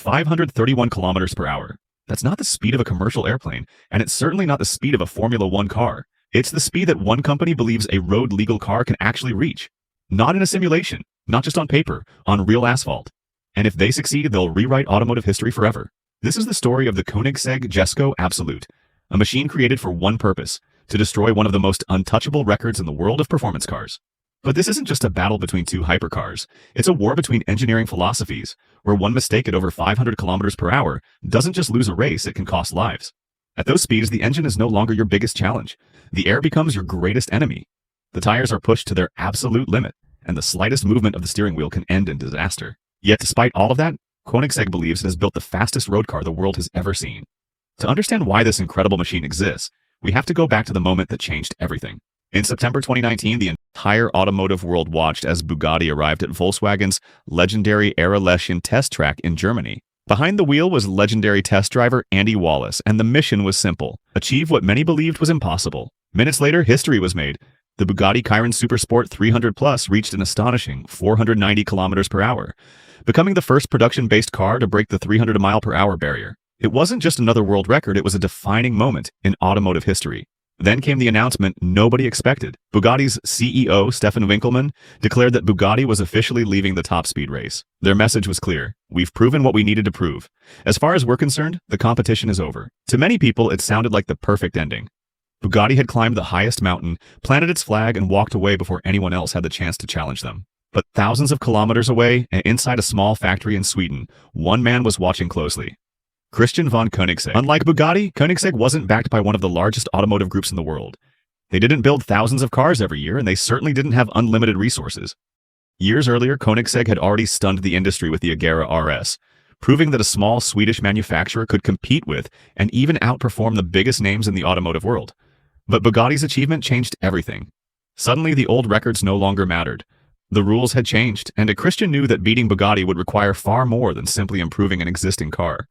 531 kilometers per hour. That's not the speed of a commercial airplane, and it's certainly not the speed of a Formula One car. It's the speed that one company believes a road-legal car can actually reach. Not in a simulation, not just on paper, on real asphalt. And if they succeed, they'll rewrite automotive history forever. This is the story of the Koenigsegg Jesko Absolut, a machine created for one purpose, to destroy one of the most untouchable records in the world of performance cars. But this isn't just a battle between two hypercars. It's a war between engineering philosophies, where one mistake at over 500 kilometers per hour doesn't just lose a race, it can cost lives. At those speeds, the engine is no longer your biggest challenge. The air becomes your greatest enemy. The tires are pushed to their absolute limit, and the slightest movement of the steering wheel can end in disaster. Yet despite all of that, Koenigsegg believes it has built the fastest road car the world has ever seen. To understand why this incredible machine exists, we have to go back to the moment that changed everything. In September 2019, the entire automotive world watched as Bugatti arrived at Volkswagen's legendary Aerodynamics test track in Germany. Behind the wheel was legendary test driver Andy Wallace, and the mission was simple: achieve what many believed was impossible. Minutes later, history was made. The Bugatti Chiron Supersport 300 Plus reached an astonishing 490 kilometers per hour, becoming the first production-based car to break the 300 mile per hour barrier. It wasn't just another world record, it was a defining moment in automotive history. Then came the announcement nobody expected. Bugatti's CEO, Stefan Winkelmann, declared that Bugatti was officially leaving the top speed race. Their message was clear: we've proven what we needed to prove. As far as we're concerned, the competition is over. To many people, it sounded like the perfect ending. Bugatti had climbed the highest mountain, planted its flag, and walked away before anyone else had the chance to challenge them. But thousands of kilometers away, and inside a small factory in Sweden, one man was watching closely: Christian von Koenigsegg. Unlike Bugatti, Koenigsegg wasn't backed by one of the largest automotive groups in the world. They didn't build thousands of cars every year, and they certainly didn't have unlimited resources. Years earlier, Koenigsegg had already stunned the industry with the Agera RS, proving that a small Swedish manufacturer could compete with and even outperform the biggest names in the automotive world. But Bugatti's achievement changed everything. Suddenly, the old records no longer mattered. The rules had changed, and Christian knew that beating Bugatti would require far more than simply improving an existing car.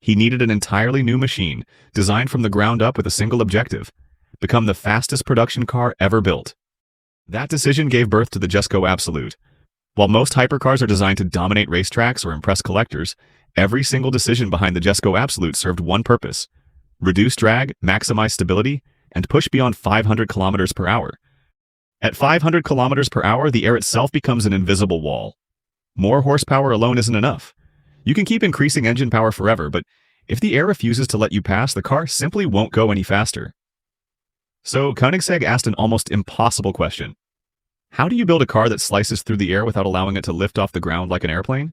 He needed an entirely new machine, designed from the ground up with a single objective: become the fastest production car ever built. That decision gave birth to the Jesko Absolut. While most hypercars are designed to dominate racetracks or impress collectors, every single decision behind the Jesko Absolut served one purpose: reduce drag, maximize stability, and push beyond 500 kilometers per hour. At 500 kilometers per hour, the air itself becomes an invisible wall. More horsepower alone isn't enough. You can keep increasing engine power forever, but if the air refuses to let you pass, the car simply won't go any faster. So Koenigsegg asked an almost impossible question: how do you build a car that slices through the air without allowing it to lift off the ground like an airplane?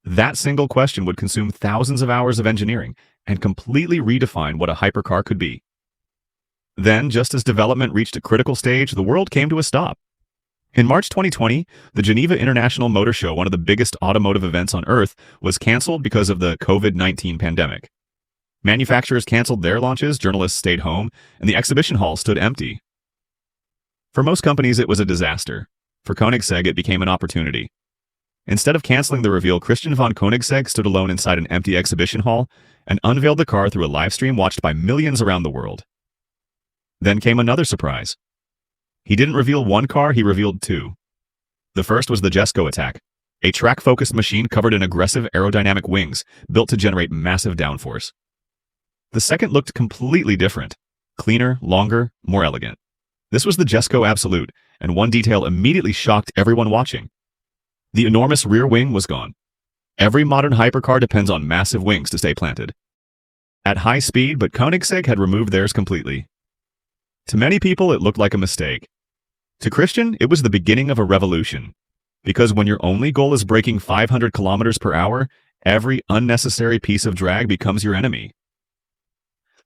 That single question would consume thousands of hours of engineering and completely redefine what a hypercar could be. Then, just as development reached a critical stage, the world came to a stop. In March 2020, the Geneva International Motor Show, one of the biggest automotive events on Earth, was canceled because of the COVID-19 pandemic. Manufacturers canceled their launches, journalists stayed home, and the exhibition hall stood empty. For most companies, it was a disaster. For Koenigsegg, it became an opportunity. Instead of canceling the reveal, Christian von Koenigsegg stood alone inside an empty exhibition hall and unveiled the car through a live stream watched by millions around the world. Then came another surprise. He didn't reveal one car, he revealed two. The first was the Jesko Attack, a track-focused machine covered in aggressive aerodynamic wings built to generate massive downforce. The second looked completely different: cleaner, longer, more elegant. This was the Jesko Absolut, and one detail immediately shocked everyone watching. The enormous rear wing was gone. Every modern hypercar depends on massive wings to stay planted at high speed, but Koenigsegg had removed theirs completely. To many people, it looked like a mistake. To Christian, it was the beginning of a revolution. Because when your only goal is breaking 500 kilometers per hour, every unnecessary piece of drag becomes your enemy.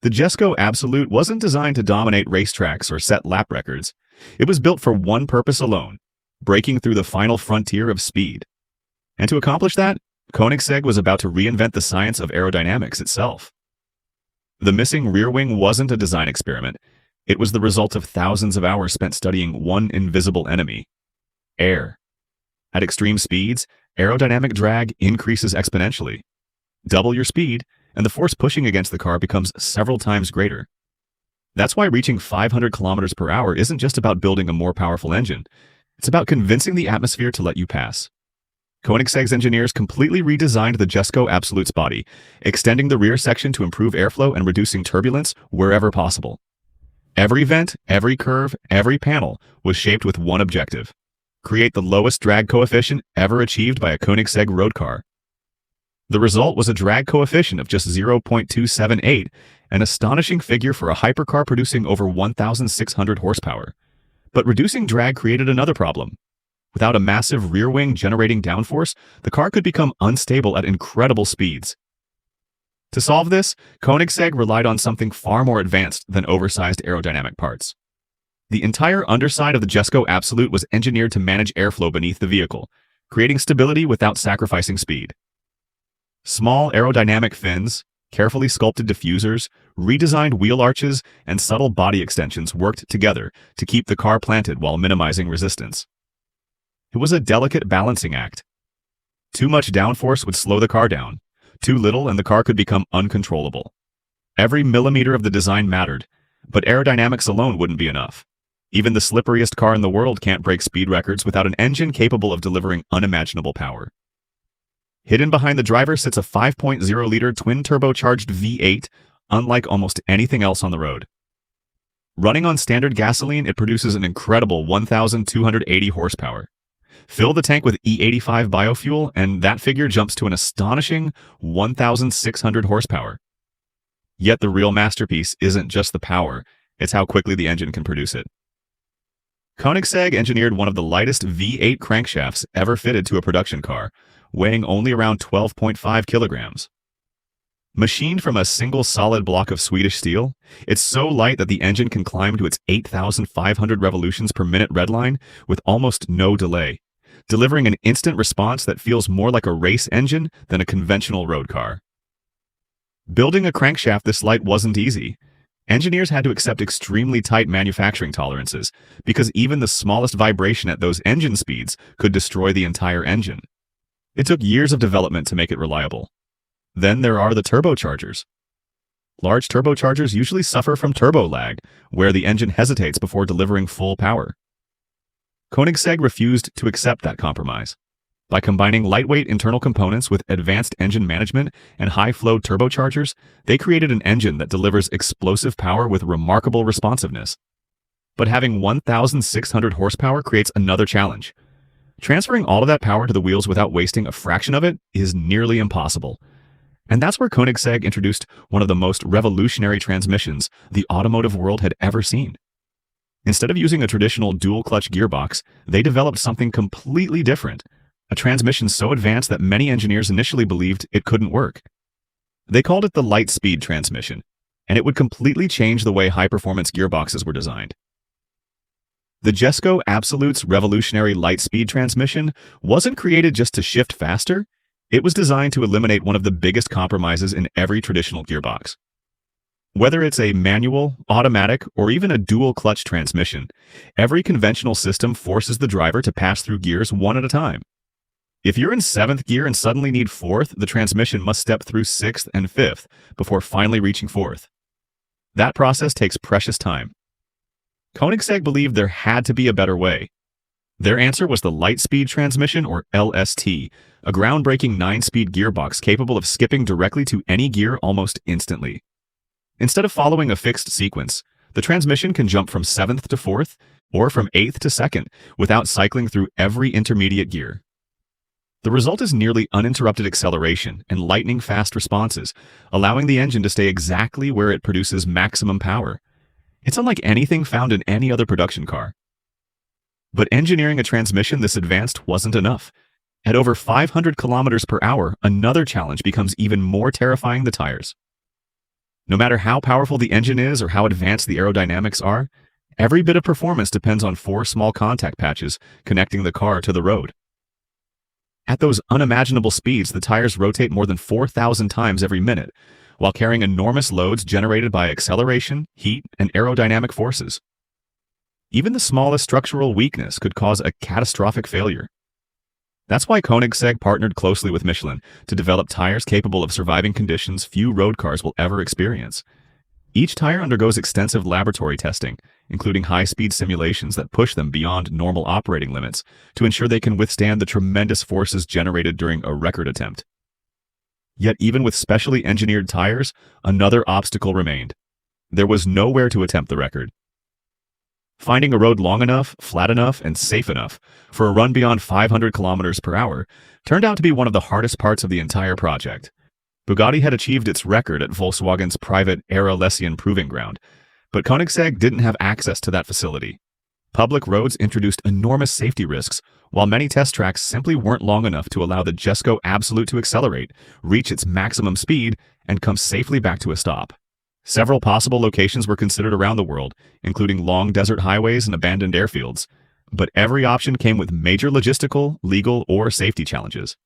The Jesko Absolut wasn't designed to dominate racetracks or set lap records. It was built for one purpose alone: breaking through the final frontier of speed. And to accomplish that, Koenigsegg was about to reinvent the science of aerodynamics itself. The missing rear wing wasn't a design experiment. It was the result of thousands of hours spent studying one invisible enemy: air. At extreme speeds, aerodynamic drag increases exponentially. Double your speed, and the force pushing against the car becomes several times greater. That's why reaching 500 kilometers per hour isn't just about building a more powerful engine. It's about convincing the atmosphere to let you pass. Koenigsegg's engineers completely redesigned the Jesko Absolut's body, extending the rear section to improve airflow and reducing turbulence wherever possible. Every vent, every curve, every panel was shaped with one objective: create the lowest drag coefficient ever achieved by a Koenigsegg road car. The result was a drag coefficient of just 0.278, an astonishing figure for a hypercar producing over 1,600 horsepower. But reducing drag created another problem. Without a massive rear wing generating downforce, the car could become unstable at incredible speeds. To solve this, Koenigsegg relied on something far more advanced than oversized aerodynamic parts. The entire underside of the Jesko Absolut was engineered to manage airflow beneath the vehicle, creating stability without sacrificing speed. Small aerodynamic fins, carefully sculpted diffusers, redesigned wheel arches, and subtle body extensions worked together to keep the car planted while minimizing resistance. It was a delicate balancing act. Too much downforce would slow the car down. Too little and the car could become uncontrollable. Every millimeter of the design mattered, but aerodynamics alone wouldn't be enough. Even the slipperiest car in the world can't break speed records without an engine capable of delivering unimaginable power. Hidden behind the driver sits a 5.0-liter twin-turbocharged V8, unlike almost anything else on the road. Running on standard gasoline, it produces an incredible 1,280 horsepower. Fill the tank with E85 biofuel, and that figure jumps to an astonishing 1,600 horsepower. Yet the real masterpiece isn't just the power, it's how quickly the engine can produce it. Koenigsegg engineered one of the lightest V8 crankshafts ever fitted to a production car, weighing only around 12.5 kilograms. Machined from a single solid block of Swedish steel, it's so light that the engine can climb to its 8,500 revolutions per minute redline with almost no delay, delivering an instant response that feels more like a race engine than a conventional road car. Building a crankshaft this light wasn't easy. Engineers had to accept extremely tight manufacturing tolerances because even the smallest vibration at those engine speeds could destroy the entire engine. It took years of development to make it reliable. Then there are the turbochargers. Large turbochargers usually suffer from turbo lag, where the engine hesitates before delivering full power. Koenigsegg refused to accept that compromise. By combining lightweight internal components with advanced engine management and high-flow turbochargers, they created an engine that delivers explosive power with remarkable responsiveness. But having 1,600 horsepower creates another challenge. Transferring all of that power to the wheels without wasting a fraction of it is nearly impossible. And that's where Koenigsegg introduced one of the most revolutionary transmissions the automotive world had ever seen. Instead of using a traditional dual-clutch gearbox, they developed something completely different. A transmission so advanced that many engineers initially believed it couldn't work. They called it the light-speed transmission, and it would completely change the way high-performance gearboxes were designed. The Jesko Absolut's revolutionary light-speed transmission wasn't created just to shift faster, it was designed to eliminate one of the biggest compromises in every traditional gearbox. Whether it's a manual, automatic, or even a dual-clutch transmission, every conventional system forces the driver to pass through gears one at a time. If you're in 7th gear and suddenly need 4th, the transmission must step through 6th and 5th before finally reaching 4th. That process takes precious time. Koenigsegg believed there had to be a better way. Their answer was the light-speed transmission, or LST, a groundbreaking 9-speed gearbox capable of skipping directly to any gear almost instantly. Instead of following a fixed sequence, the transmission can jump from 7th to 4th, or from 8th to 2nd, without cycling through every intermediate gear. The result is nearly uninterrupted acceleration and lightning-fast responses, allowing the engine to stay exactly where it produces maximum power. It's unlike anything found in any other production car. But engineering a transmission this advanced wasn't enough. At over 500 kilometers per hour, another challenge becomes even more terrifying: the tires. No matter how powerful the engine is or how advanced the aerodynamics are, every bit of performance depends on 4 small contact patches connecting the car to the road. At those unimaginable speeds, the tires rotate more than 4,000 times every minute, while carrying enormous loads generated by acceleration, heat, and aerodynamic forces. Even the smallest structural weakness could cause a catastrophic failure. That's why Koenigsegg partnered closely with Michelin to develop tires capable of surviving conditions few road cars will ever experience. Each tire undergoes extensive laboratory testing, including high-speed simulations that push them beyond normal operating limits to ensure they can withstand the tremendous forces generated during a record attempt. Yet even with specially engineered tires, another obstacle remained. There was nowhere to attempt the record. Finding a road long enough, flat enough, and safe enough for a run beyond 500 kilometers per hour turned out to be one of the hardest parts of the entire project. Bugatti had achieved its record at Volkswagen's private Aero-Lessian proving ground, but Koenigsegg didn't have access to that facility. Public roads introduced enormous safety risks, while many test tracks simply weren't long enough to allow the Jesko Absolut to accelerate, reach its maximum speed, and come safely back to a stop. Several possible locations were considered around the world, including long desert highways and abandoned airfields, but every option came with major logistical, legal, or safety challenges.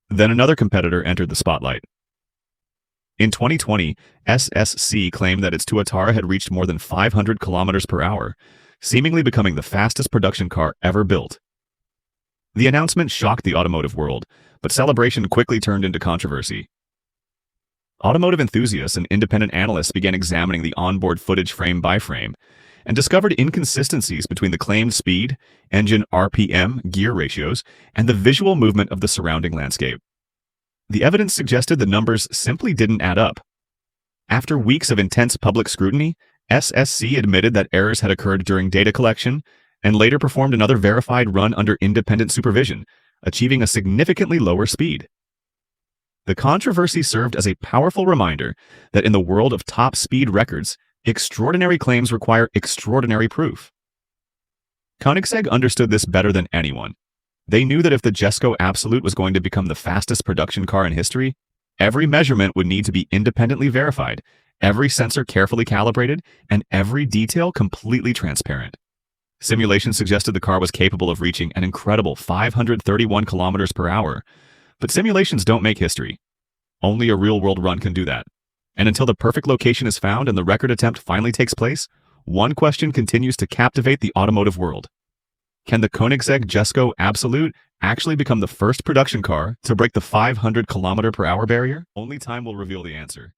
Then another competitor entered the spotlight. In 2020, SSC claimed that its Tuatara had reached more than 500 kilometers per hour, seemingly becoming the fastest production car ever built. The announcement shocked the automotive world, but celebration quickly turned into controversy. Automotive enthusiasts and independent analysts began examining the onboard footage frame by frame and discovered inconsistencies between the claimed speed, engine RPM, gear ratios, and the visual movement of the surrounding landscape. The evidence suggested the numbers simply didn't add up. After weeks of intense public scrutiny, SSC admitted that errors had occurred during data collection and later performed another verified run under independent supervision, achieving a significantly lower speed. The controversy served as a powerful reminder that in the world of top speed records, extraordinary claims require extraordinary proof. Koenigsegg understood this better than anyone. They knew that if the Jesko Absolut was going to become the fastest production car in history, every measurement would need to be independently verified, every sensor carefully calibrated, and every detail completely transparent. Simulations suggested the car was capable of reaching an incredible 531 kilometers per hour, but simulations don't make history. Only a real-world run can do that. And until the perfect location is found and the record attempt finally takes place, one question continues to captivate the automotive world. Can the Koenigsegg Jesko Absolut actually become the first production car to break the 500 km/h barrier? Only time will reveal the answer.